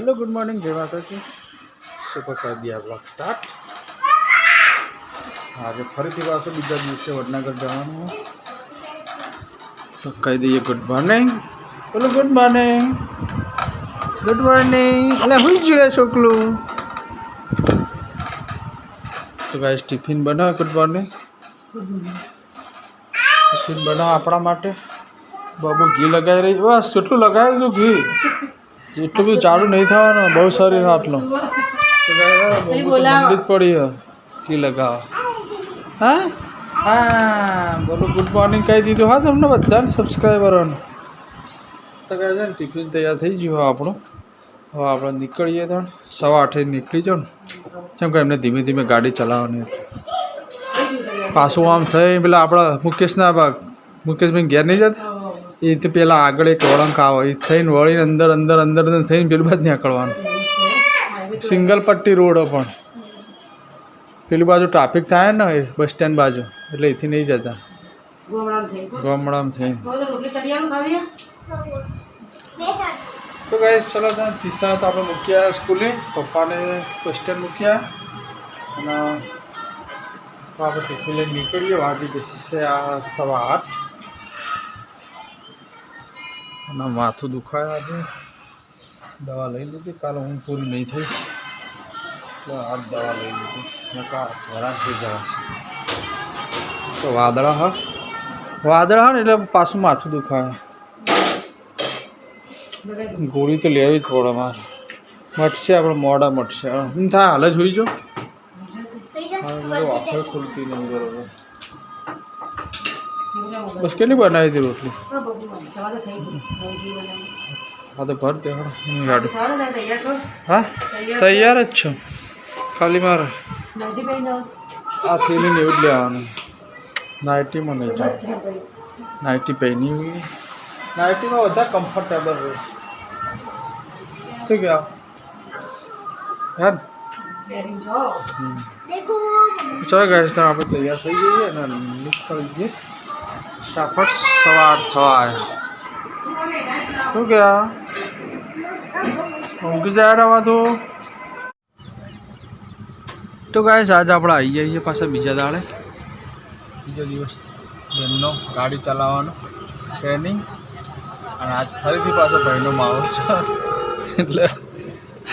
Hello good morning जय माता जी। सुबह कर दिया ब्लॉग स्टार्ट। आज फरी पासो बीजा दिवसे वडनगर जवानुं तो कही दीजिए गुड मॉर्निंग। बोलो गुड मॉर्निंग गुड मॉर्निंग। अरे हुई जुड़े छोकलू तो गाइस टिफिन बनाओ। गुड मॉर्निंग टिफिन बनाओ अपना माटे। बाबू घी लगाई रही बस કેટલું लगाए तू घी જેટલું બી ચાલુ નહીં થવાનું બહુ સારી આટલો મંડિત પડી ઘી લગાવો। હા હા બોલો ગુડ મોર્નિંગ કહી દીધું। હા તમને બધાને સબસ્ક્રાઈબરોને તો કહે છે ને ટિફિન તૈયાર થઈ ગયું આપણું। હવે આપણે નીકળીએ તો 8:30 નીકળી જાઓ ને કેમ કે એમને ધીમે ધીમે ગાડી ચલાવવાની પાછું આમ થઈ પેલા આપણા મુકેશના મુકેશભાઈ ઘેર નહીં જતા એ તો પેલા આગળ એક વળંક આવે એ થઈને વળીને અંદર અંદર અંદર થઈને પેલું બાદ નીકળવાનું સિંગલ પટ્ટી રોડ પણ પેલી બાજુ ટ્રાફિક થાય ને બસ સ્ટેન્ડ બાજુ એટલે એથી નહીં જતા ગામડામાં થઈને। તો ગાઈસ ચલો ત્યાં તીસરા તો આપણે મૂક્યા સ્કૂલે પપ્પાને બસ સ્ટેન્ડ મૂક્યા અને આપણે ટિફિન લઈને નીકળીએ। વાગી જશે આ 8:15 અને માથું દુખાય આજે દવા લઈ લીધી। કાલે ઊંઘ પૂરી નહીં થઈ એટલે આજ દવા લઈ લીધી નકા હેરાન થઈ જવાશે। તો વાદળા હા ને એટલે પાછું માથું દુખાય। ગોળી તો લેવી જ પડે મારે મટશે આપણે મોડા મટશે હું થાય હાલ જ હોઈ જાઉં આંખો ખુલતી નહીં બરોબર। બસ કેટલી બનાવી હતી રોટલી હા તો ભર દે ગાડી હા તૈયાર જ છો ખાલી મારે આ ફીલિંગ એવું જ લેવાનું। નાઇટીમાં નહીં જાવ નાઇટી પહેરી હોય નાઇટીમાં વધારે કમ્ફર્ટેબલ રહે શું કહેવા યાર ચાલો ગાઈસ તો આપણે તૈયાર થઈ જઈએ અને નીકળી જઈએ ફટાફટ 8:15 થવા આવ્યા। શું કહેવા ઊંઘી જાય રવા તો ગાઈસ આજે આપણે આવી જઈએ પાછા બીજા દાડે બીજો દિવસ બેનનો ગાડી ચલાવવાનો ટ્રેનિંગ અને આજ ફરીથી પાછો ભાઈનો માહોલ છે એટલે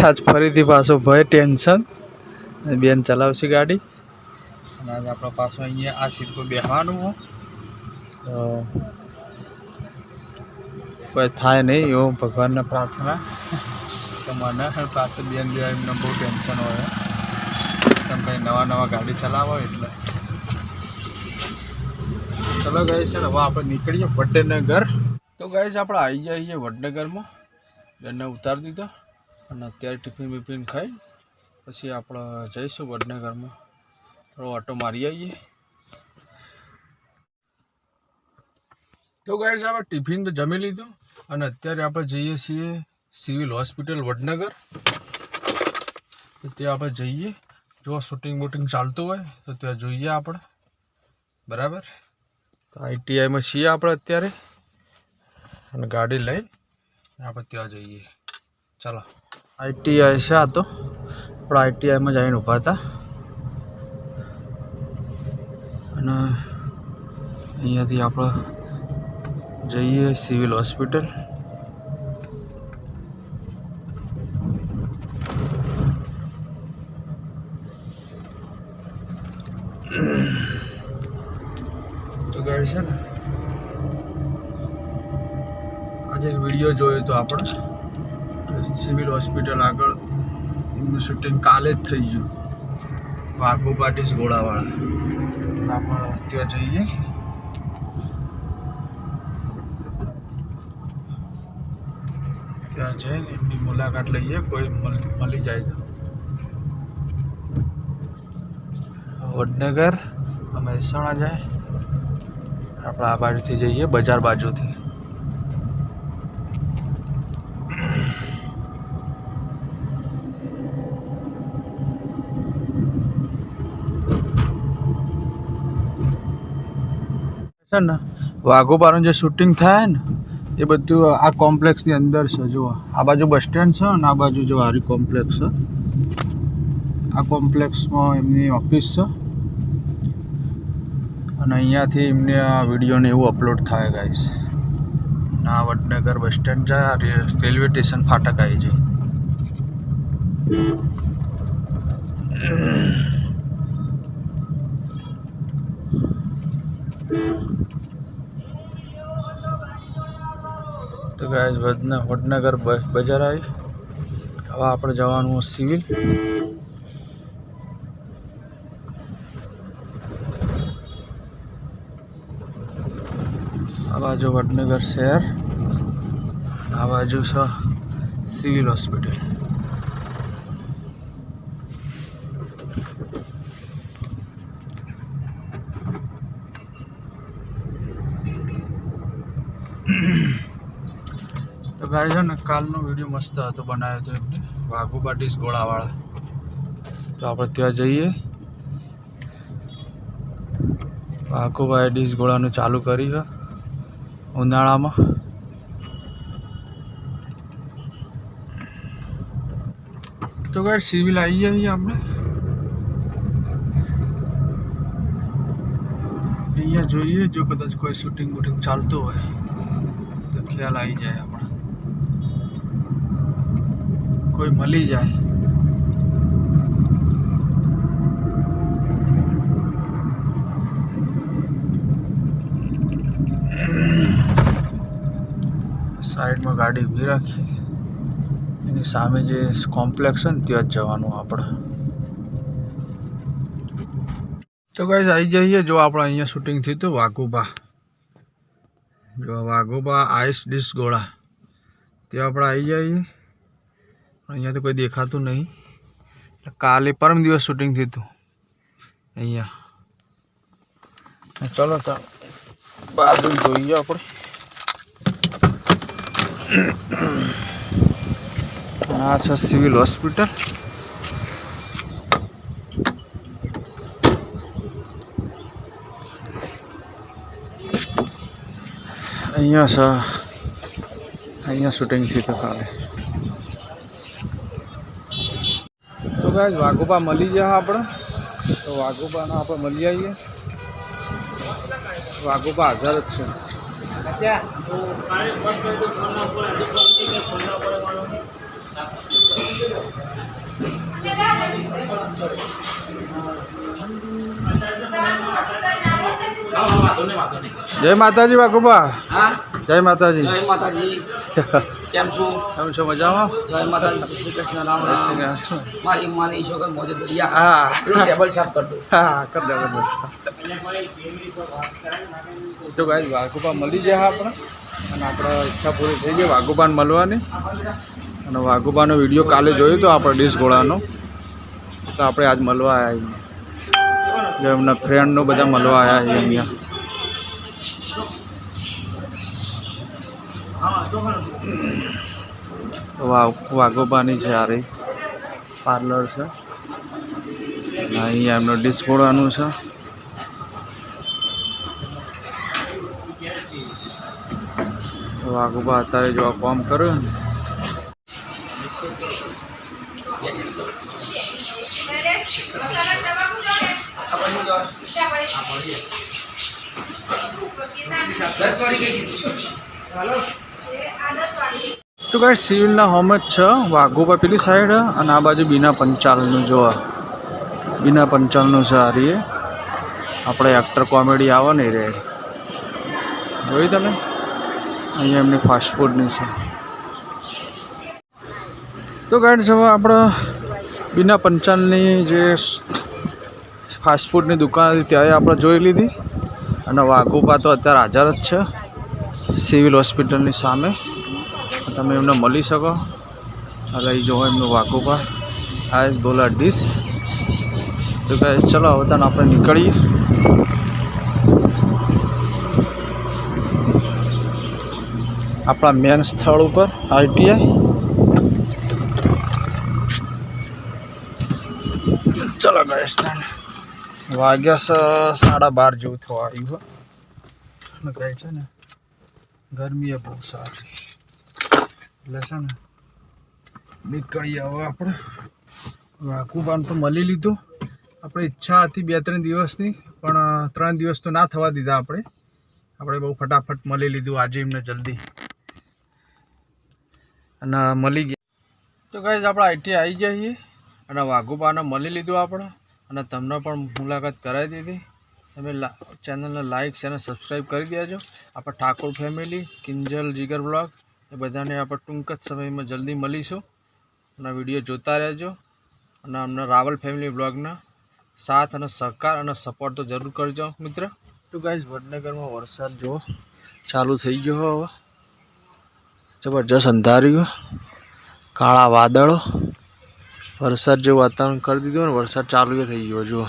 આજ ફરીથી પાછો ભાઈ ટેન્શન બેન ચલાવશે ગાડી અને આજે આપણે પાછું અહીંયા આ સીટ પર બેસવાનું હોય તો કોઈ થાય નહીં એવું ભગવાનને પ્રાર્થના તો મને પાસે બેન બે એમને બહુ ટેન્શન હોય કેમ કંઈ નવા ગાડી ચલાવો એટલે ચલો ગાઈસ છે ને હવે આપણે નીકળીએ વડનગર। તો ગાઈસ આપણે આવી જઈએ વડનગરમાં બેનને ઉતારી દીધો અને અત્યારે ટિફિન બિફિન ખાઈ પછી આપણે જઈશું વડનગરમાં થોડો ઓટો મારી આવીએ। તો ગાઈસ આપણે ટિફિન તો જમી લીધું અને અત્યારે આપણે જઈએ છીએ સિવિલ હોસ્પિટલ વડનગર। તો ત્યાં આપણે જઈએ જો શૂટિંગ બૂટિંગ ચાલતું હોય તો ત્યાં જોઈએ આપણે બરાબર। તો ITIમાં છીએ આપણે અત્યારે અને ગાડી લઈ આપણે ત્યાં જઈએ। ચાલો ITI છે આ તો આપણે ITIમાં જઈને ઊભા હતા અને અહીંયાથી આપણે જઈએ સિવિલ હોસ્પિટલ। તો ગાડી છે ને આજે એક વિડીયો જોયો તો આપણે સિવિલ હોસ્પિટલ આગળ એમનું શૂટિંગ કાલે જ થઈ ગયું વાઘુ પાટીસ ઘોડાવાળા આપણે ત્યાં જઈએ ત્યાં જઈને એમની મુલાકાત લઈએ કોઈ મળી જાય તો। વડનગર મહેસાણા જાય આપણે આ બાજુથી જઈએ બજાર બાજુથી। છે ને વાઘોબાનું જે શૂટિંગ થાય ને એ બધું આ કોમ્પ્લેક્સની અંદર છે. જુઓ આ બાજુ બસ સ્ટેન્ડ છે અને આ બાજુ જો આરી કોમ્પ્લેક્સ છે. આ કોમ્પ્લેક્સમાં એમની ઓફિસ છે અને અહીંયાથી એમને આ વિડીયોને એવું અપલોડ થાય ગાઈસ. આ વડનગર બસ સ્ટેન્ડ જાય, રેલવે સ્ટેશન ફાટક આવી જાય. તો ગાઈસ વડનગર બજાર આવી. હવે આપણે જવાનું સિવિલ. આ બાજુ વડનગર શહેર, આ બાજુ છે સિવિલ હોસ્પિટલ. તો ગાય છે ને કાલનો વિડીયો મસ્ત હતો, બનાવ્યો હતો એમને વાઘુબા ડીશ ગોળાવાળા. તો આપણે ત્યાં જઈએ. વાઘુબાએ ડીશ ગોળાનું ચાલુ કરી છે ઉનાળામાં. તો ગાય સિવિલ આવી જઈએ આપણે. અહીંયા જોઈએ, જો કદાચ કોઈ શૂટિંગ વૂટિંગ ચાલતું હોય તો ખ્યાલ આવી જાય આપણે, કોઈ મળી જાય. સાઈડમાં ગાડી ઊભી રાખી, એની સામે જે કોમ્પ્લેક્સ છે ને ત્યાં જ જવાનું આપણે. તો ગાઈસ આવી જઈએ. જો આપણે અહીંયા શૂટિંગ થયું હતું વાઘુબા, જો વાઘુબા આઈસ ડીશ ગોળા, ત્યાં આપણે આવી જઈએ. અહીંયા તો કોઈ દેખાતું નહીં. કાલે પરમ દિવસ શૂટિંગ થયું હતું અહીંયા. ચલો તો બાજુ જોઈએ આપણે. આ છે સિવિલ હોસ્પિટલ. અહીંયા છે, અહીંયા શૂટિંગ થયું હતું કાલે. તો ગાઈસ વાઘુબા મળી જાય આપણે. તો વાઘુબાને આપણે મળી આવીએ. વાઘુબા હાજર જ છે. જય માતાજી વાઘુબા. જય માતાજી. જય માતાજી. કેમ છો? કેમ છો? મજામાં? જય માતાજી. જય શ્રી કૃષ્ણ. રામ રામ. મારી માની ઈશ્વર મોજે દરિયા. હા ટેબલ સાફ કર દો. હા કર દે કર દે. તો ગાઈસ વાઘુબા મળી જાય આપણે, અને આપણે ઈચ્છા પૂરી થઈ ગઈ વાઘુબાને મળવાની. અને વાઘુબાનો વિડીયો કાલે જોયો તો આપણે ડીશ ગોળાનો, તો આપણે આજ મળવા આવ્યા. જો એમના ફ્રેન્ડનો બધા મળવા આવ્યા છે અહીંયા. વાઘોબાની છે આ પાર્લર છે. અહીંયા એમનો ડીશ ગોળાનું છે. વાઘોબા અત્યારે જો કામ કર્યું ને. તો ગાઈસ સિવિલના હોમ જ છે વાઘોબા પેલી સાઈડ, અને આ બાજુ બીના પંચાલનું જોવા. બીના પંચાલનું છે આ રીએ. આપણે એક્ટર કોમેડી આવે ને રે, જોઈ તમે. અહીંયા એમની ફાસ્ટફૂડની છે. તો ગાઈસ હવે આપણે બીના પંચાલની જે ફાસ્ટફૂડની દુકાન હતી ત્યાં આપણે જોઈ લીધી. અને વાઘોબા તો અત્યારે હાજર જ છે સિવિલ હોસ્પિટલની સામે. તમે એમને મળી શકો. લઈ જુઓ એમનું વાઘોબા આઈસ ગોળા ડીશ. તો ગાઈસ ચલો હવે તને આપણે નીકળીએ. આપણા મેન સ્થળ ઉપર ITI. ચલો ગાઈસ વાગ્યા છે 12:30 જેવું થવા આવ્યું. કહે છે ને ગરમી એ બહુ સારી એટલે છે ને નીકળીએ હવે આપણે. વાઘુબાન તો મળી લીધું. આપણે ઈચ્છા હતી 2-3 દિવસની, પણ 3 દિવસ તો ના થવા દીધા આપણે બહુ ફટાફટ મળી લીધું આજે એમને જલ્દી અને મળી ગયા. તો ગાઈઝ આપણે આઈટી આવી જઈએ અને વાઘુબાને મળી લીધું આપણે અને તમને પણ મુલાકાત કરાવી દીધી. તમે ચેનલને લાઇક અને સબસ્ક્રાઈબ કરી દેજો. આપણે ઠાકોર ફેમિલી, કિંજલ, જીગર બ્લોગ એ બધાને આપણે ટૂંક જ સમયમાં જલ્દી મળીશું અને વિડીયો જોતા રહેજો અને અમને રાવલ ફેમિલી બ્લોગના સાથ અને સહકાર અને સપોર્ટ તો જરૂર કરજો મિત્ર. તો ગાઈઝ વડનગરમાં વરસાદ જો ચાલુ થઈ ગયો હવે, જબરજસ્ત અંધાર્યું, કાળા વાદળો, વરસાદ જેવું વાતાવરણ કરી દીધું ને વરસાદ ચાલુ થઈ ગયો. જુઓ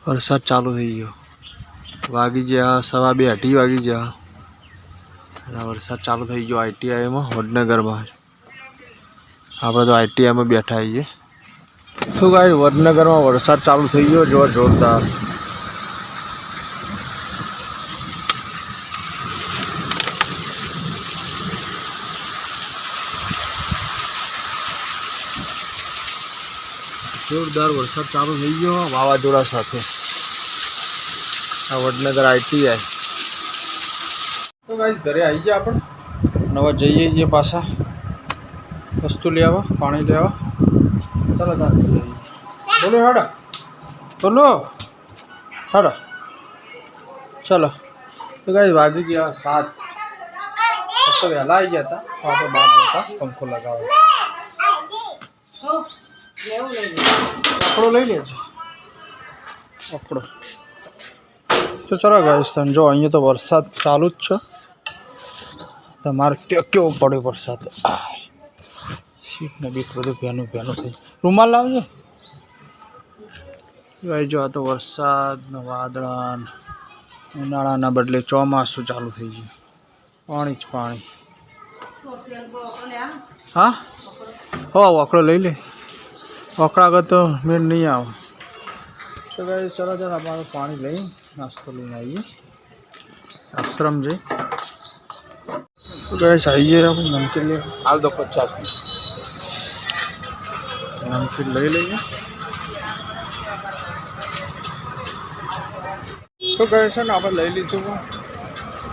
વરસાદ ચાલુ થઈ ગયો. વાગી ગયા 2:30 વાગી ગયા અને વરસાદ ચાલુ થઈ ગયો આઈટીઆઈમાં વડનગરમાં. આપણે તો આઈટીઆઈમાં બેઠા છીએ. શું કાંઈ વડનગરમાં વરસાદ ચાલુ થઈ ગયો જો જોરદાર. જોરદાર વરસાદ ચાલુ થઈ ગયો વાવાઝોડા સાથે. આ વડનગર આઈટીઆઈ. તો ગાઈસ ઘરે આવી ગયા આપણે. નવા જઈએ છીએ પાછા વસ્તુ લેવા, પાણી લેવા. ચાલો તાર બોલો હાડા, બોલો હાડા. ચાલો તો ગાઈસ વાગી ગયા 7. તો વહેલા આવી ગયા હતા, આપણે બહાર જતા પંખો લગાવવા. પકડો લઈ લેજો, પકડો. તો ચાલો ગાઈસ તમે જો અહીંયા તો વરસાદ ચાલુ જ છે. તમારે કેવો પડ્યો વરસાદ. સીટ ને બીટ બધું ભેનું થઈ. રૂમાલ લાવજો. ભાઈ જો આ તો વરસાદના વાદળા, ઉનાળાના બદલે ચોમાસું ચાલુ થઈ ગયું. પાણી જ પાણી. હા હો વકડો લઈ લે. વકડા આગળ તો મેળ નહીં આવે. તો ભાઈ ચાલો આપણે પાણી લઈ નાસ્તો લઈને આવીએ આશ્રમ જઈ. તો ગેસ આવીએ આપણે નમકીન લઈએ. હાલ દો 50 નમકીન લઈ લઈએ. તો કહે છે ને આપણે લઈ લીધું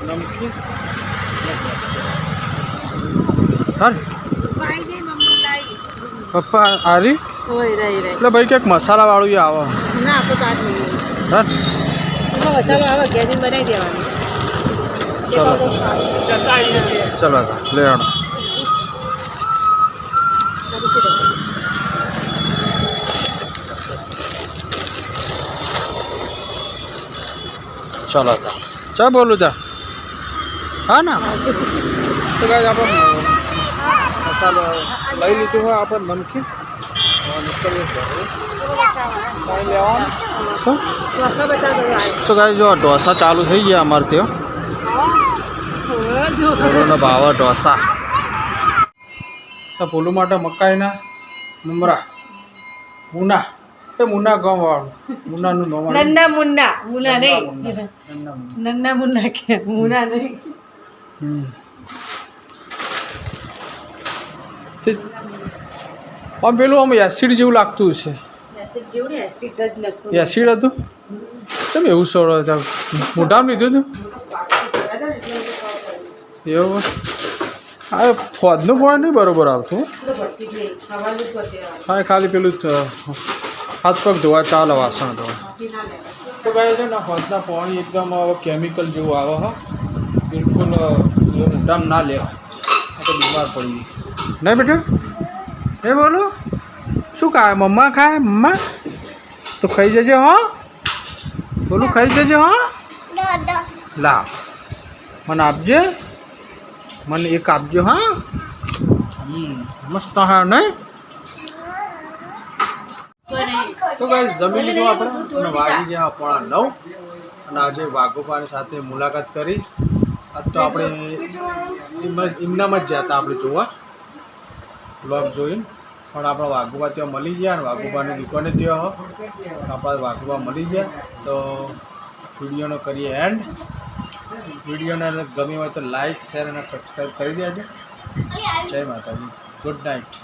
નમકીન. હા પપ્પા આરી એટલે ભાઈ કંઈક મસાલાવાળું આવે. ના આપણે તો આજ નહીં. હા મસાલો આવે ઘેરી બનાવી દેવાનું. ચલો લે આણો. ચલો ચા બોલું તા હા ના. તો કાંઈ આપણે મસાલો લઈ લીધું હોય આપણે નમકીન. નીકળીએ કાંઈ લેવાનું. તો કાંઈ જો ઢોસા ચાલુ થઈ ગયા અમારે ત્યાં ભાવ ઢોસા. તો ફૂલું માટે મકાઈના મમરા મુના એ મુના ગામ વાળું મુનાનું નામ નન્ના મુન્ના મુના નહીં. નન્ના મુન્ના કે મુના નહીં. આમ પેલું આમ એસિડ જેવું લાગતું છે. એસિડ જેવું ને એસિડ જ નખું. એસિડ હતું કેમ એવું સોડો મોઢામાં લીધું હતું એવું. હા ફોદનું પણ નહીં બરોબર આવતું. હા ખાલી પેલું હાથ પગ ધોવા ચાલે વાસણ ધોવા. તો કહે છે ને ફોદના પાણી એકદમ કેમિકલ જેવું આવે. હા બિલકુલ મોઢામાં ના લેવા, તો બીમાર પડી નહીં બેટા. એ બોલો શું ખાય મમ્મા? ખાય મમ્મા તો ખાઈ જજે. હા બોલું ખાઈ જજે. હા લા મને આપજે, મને એક આપજો. હા મસ્ત હા નહીં. તો ગાઈસ જમી લીધું આપણે અને વાગી ગયા 9:15 અને આજે વાઘોપાની સાથે મુલાકાત કરી. આજ તો આપણે એમનામાં જ ગયા હતા આપણે જોવા બ્લોગ જોઈને, પણ આપણા વાઘોબા ત્યાં મળી ગયા અને વાઘોબાની દુકાને ત્યાં આપણા વાઘોબા મળી ગયા. તો વિડીયોનો કરીએ એન્ડ. વિડીયોને ગમ્યો હોય તો લાઈક શેર અને સબસ્ક્રાઈબ કરી દેજો. જય માતાજી. Good night.